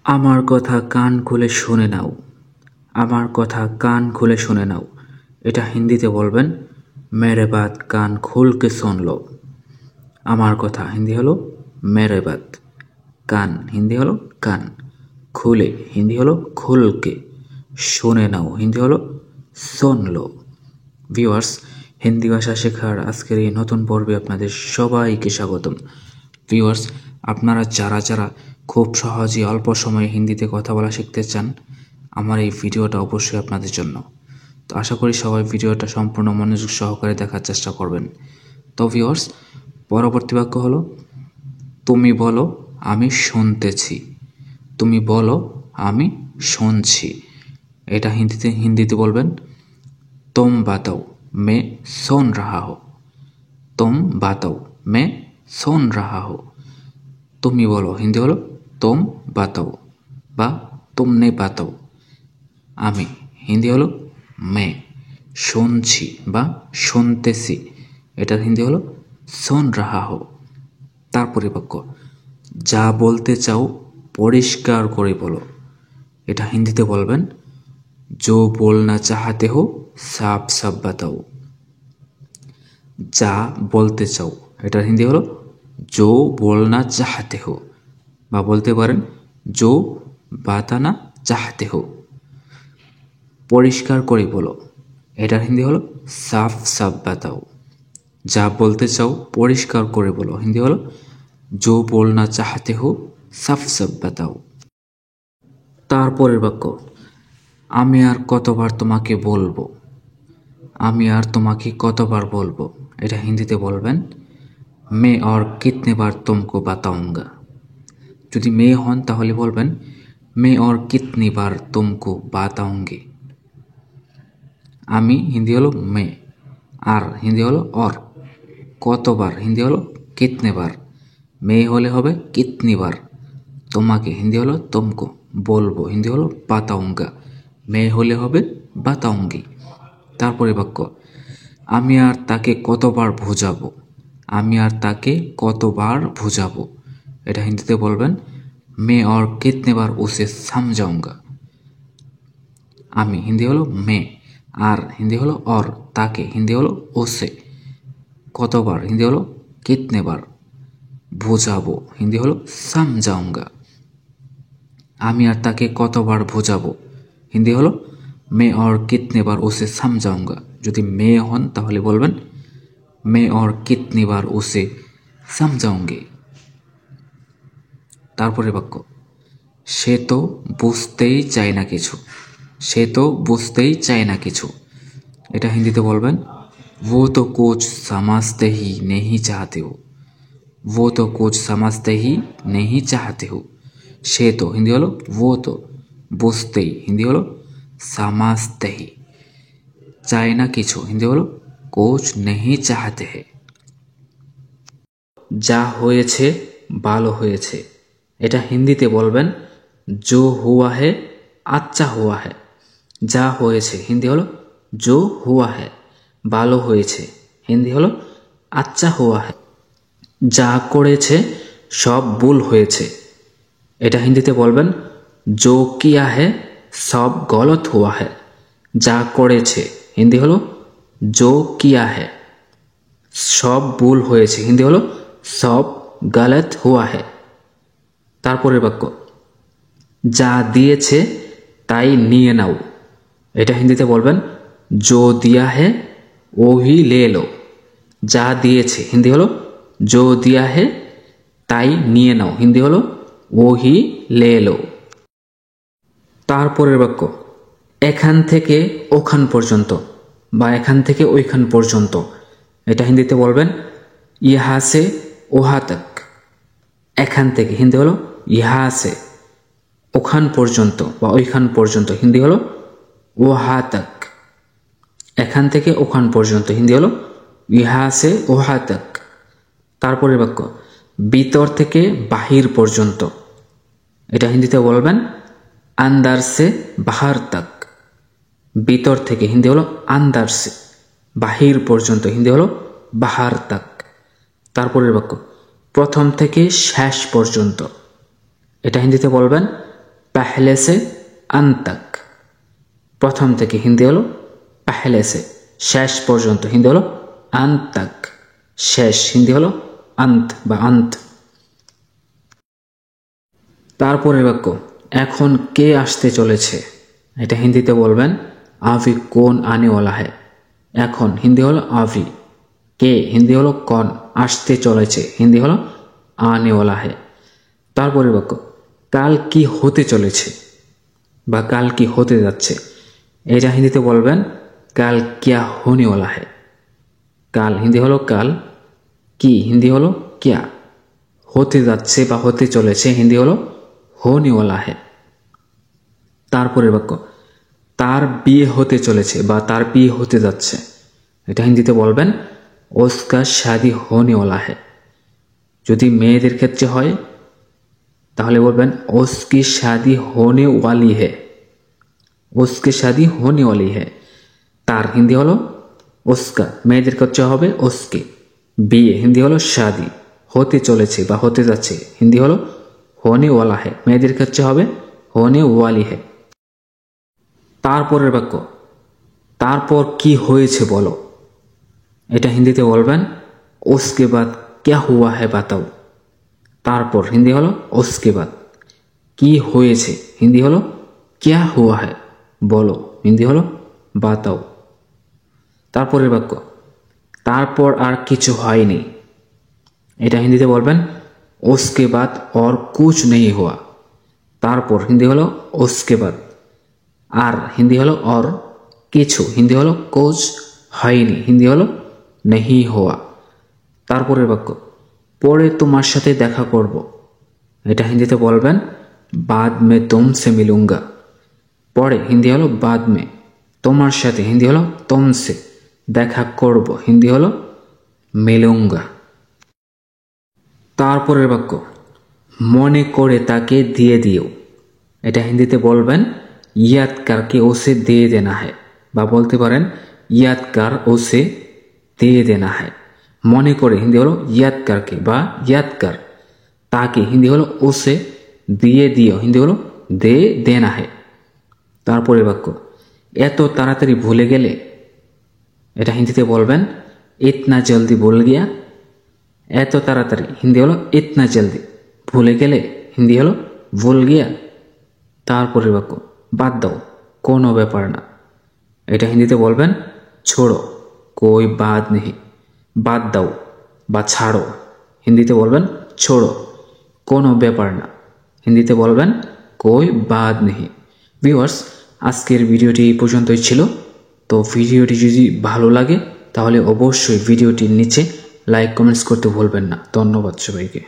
আমার কথা কান খুলে শুনে নাও। আমার কথা কান খুলে শুনে নাও। এটা হিন্দিতে বলবেন মেরে বাত কান খুল কে শুন লো। আমার কথা হিন্দি হলো মেরে বাত, কান হিন্দি হলো কান, খুলে হিন্দি হলো খুল কে, শুনে নাও হিন্দি হলো শোন লো। ভিউয়ার্স, হিন্দি ভাষা শেখার আজকের এই নতুন পর্বে আপনাদের সবাইকে স্বাগতম। ভিউয়ার্স, আপনারা যারা যারা খুব সহজে অল্প সময়ে হিন্দিতে কথা বলা শিখতে চান, আমার এই ভিডিওটা অবশ্যই আপনাদের জন্য। তো আশা করি সবাই ভিডিওটা সম্পূর্ণ মনোযোগ সহকারে দেখার চেষ্টা করবেন। তো ভিউয়ার্স, পরবর্তী বাক্য হলো তুমি বলো আমি শুনতেছি। তুমি বলো আমি শুনছি। এটা হিন্দিতে বলবেন तुम बताओ मैं सुन रहा हूँ। तुम बताओ मैं सुन रहा हूँ। তুমি বলো হিন্দি হলো तुम बताओ বা तुमने बताओ। আমি হিন্দি হলো मैं শুনছি বা শুনতেছি। এটার হিন্দি হলো सुन रहा हूँ। তারপরে বাক্য যা বলতে চাও পরিষ্কার করে বলো। এটা হিন্দিতে বলবেন जो बोलना चाहते हो साफ साफ बताओ। যা বলতে চাও এটার হিন্দি হলো जो बोलना चाहते हो বা বলতে পারেন जो बताना चाहते हो। পরিষ্কার করে বলো, এটার হিন্দি হলো সাফ সাফ বাতাও। যা বলতে চাও পরিষ্কার করে বলো, হিন্দি হলো जो बोलना चाहते हो साफ साफ बताओ। তারপরের বাক্য আমি আর কতবার তোমাকে বলবো। আমি আর তোমাকে কতবার বলবো। এটা হিন্দিতে বলবেন मैं और कितने बार तुमको बताऊंगा। যদি মেয়ে হন তাহলে বলবেন मैं और कितनी बार तुमको बताऊंगी। আমি হিন্দি হলো मैं, আর হিন্দি হলো और, কতবার হিন্দি হলো कितने बार, মেয়ে হলে হবে कितनी बार, তোমাকে হিন্দি হলো तुमको, বলবো হিন্দি হলো बताऊंगा, মেয়ে হলে হবে बताऊंगी। তারপরে বাক্য আমি আর তাকে কতবার বোঝাবো। আমি আর তাকে কতবার বোঝাবো। এটা হিন্দিতে বলবেন मैं और कितने बार उसे समझाऊंगा। আমি হিন্দি হলো मैं, আর হিন্দি হলো और, তাকে হিন্দি হলো उसे, কতবার হিন্দি হলো कितने बार, বোঝাবো হিন্দি হলো समझाऊंगा। আমি আর তাকে কতবার বোঝাবো হিন্দি হলো मैं और कितने बार उसे समझाऊंगा। যদি মেয়ে হন তাহলে বলবেন मैं और कितनी बार उसे समझाऊंगी। তারপরে বাক্য সে তো বুঝতেই চায় না কিছু। সে তো বুঝতেই চায় না কিছু। এটা হিন্দিতে বলবেন वो तो कुछ समझते ही नहीं चाहते हो। वो तो कुछ समझते ही नहीं चाहते हो। সে তো হিন্দি হলো वो तो, বুঝতেই হিন্দি হলো समझते ही, চায় না কিছু হিন্দি হলো कुछ नहीं चाहते हैं। যা হয়েছে ভালো হয়েছে। এটা হিন্দিতে বলবেন जो हुआ है अच्छा हुआ है। যা হয়েছে হিন্দি হলো जो हुआ है, ভালো হয়েছে হিন্দি হলো अच्छा हुआ है। যা করেছে সব ভুল হয়েছে। এটা হিন্দিতে বলবেন जो किया है सब गलत हुआ है। যা করেছে হিন্দি হলো जो किया है, সব ভুল হয়েছে হিন্দি হলো सब गलत हुआ है। তারপরের বাক্য যা দিয়েছে তাই নিয়ে নাও। এটা হিন্দিতে বলবেন जो दिया है वो ही ले लो। যা দিয়েছে হিন্দি হলো जो दिया है তাই নিয়ে নাও হিন্দি হলো वो ही ले लो। তারপরের বাক্য এখান থেকে ওখান পর্যন্ত বা এখান থেকে ওইখান পর্যন্ত। এটা হিন্দিতে বলবেন यहाँ से वहाँ तक। এখান থেকে হিন্দি হলো यहाँ से, ওখান পর্যন্ত বা ওইখান পর্যন্ত হিন্দি হলো वहाँ तक। এখান থেকে ওখান পর্যন্ত হিন্দি হলো यहाँ से वहाँ तक। তারপরের বাক্য ভিতর থেকে বাহির পর্যন্ত। এটা হিন্দিতে বলবেন अंदर से बाहर तक। ভিতর থেকে হিন্দি হলো अंदर से, বাহির পর্যন্ত হিন্দি হলো बाहर तक। তারপরের বাক্য প্রথম থেকে শেষ পর্যন্ত। এটা হিন্দিতে বলবেন पहले से अंत तक प्रथम থেকে হিন্দি হলো पहले से শেষ পর্যন্ত হিন্দি হলো अंत तक শেষ হিন্দি হলো अंत বা अंत তারপরের বাক্য এখন কে আসতে চলেছে এটা হিন্দিতে বলবেন अभी कौन आने वाला है এখন হিন্দি হলো अभी কে হিন্দি হলো कौन আসতে চলেছে হিন্দি হলো आने वाला है তারপরের বাক্য কাল কি হতে চলেছে বা কাল কি হতে যাচ্ছে এটা হিন্দিতে বলবেন কাল क्या होने वाला है কাল হিন্দি হলো কাল কি হিন্দি হলো क्या হতে যাচ্ছে বা হতে চলেছে হিন্দি হলো होने वाला है তারপরের বাক্য তার বিয়ে হতে চলেছে বা তার বিয়ে হতে যাচ্ছে এটা হিন্দিতে বলবেন उसका शादी होने वाला है যদি মেয়েদের ক্ষেত্রে হয় তাহলে বলবেন उसकी शादी होने वाली है उसकी शादी होने वाली है तार हिंदी हलो उसका मेয়েদের ক্ষেত্রে হবে उसके বিয়ে হিন্দি হলো शादी होते চলেছে বা হতে যাচ্ছে হিন্দি হলো होने वाला है মেয়েদের ক্ষেত্রে হবে होने वाली है তারপরের বাক্য তারপর কি হয়েছে বলো এটা হিন্দিতে বলবেন उसके बाद क्या हुआ है बताओ তারপর হিন্দি হলো उसके बाद কি হয়েছে হিন্দি হলো क्या हुआ है বলো হিন্দি হলো बताओ তারপরের বাক্য তারপর আর কিছু হয়নি এটা হিন্দিতে বলবেন उसके बाद और कुछ नहीं हुआ তারপর হিন্দি হলো उसके बाद আর হিন্দি হলো और কিছু হিন্দি হলো कुछ হয়নি হিন্দি হলো नहीं हुआ তারপরের বাক্য পরে তোমার সাথে দেখা করব এটা হিন্দিতে বলবেন बाद में तुमसे मिलूंगा পরে হিন্দি হলো बाद में তোমার সাথে হিন্দি হলো तुमसे দেখা করব হিন্দি হলো मिलूंगा তারপরের বাক্য মনে করে তাকে দিয়ে দিও এটা হিন্দিতে বলবেন याद करके उसे दे देना है বা বলতে পারেন याद कर उसे दे देना है মনে করে হিন্দি হলো याद करके বা याद कर তাকে হিন্দি হলো उसे দিয়ে দিও হিন্দি হলো दे देना है তারপরের বাক্য এত তাড়াতাড়ি ভুলে গেলে এটা হিন্দিতে বলবেন इतना जल्दी भूल गया এত তাড়াতাড়ি হিন্দি হলো इतना जल्दी ভুলে গেলে হিন্দি হলো ভুল গিয়া তারপরের বাক্য বাদ দাও কোনো ব্যাপার না এটা হিন্দিতে বলবেন छोड़ो कोई बात नहीं বাদ দাও বা ছাড়ো হিন্দিতে বলবেন छोड़ो কোনো ব্যাপার না হিন্দিতে বলবেন कोई बात नहीं ভিউয়ার্স আজকের ভিডিওটি এই পর্যন্তই ছিল তো ভিডিওটি যদি ভালো লাগে তাহলে অবশ্যই ভিডিওটির নিচে লাইক কমেন্টস করতে ভুলবেন না ধন্যবাদ সবাইকে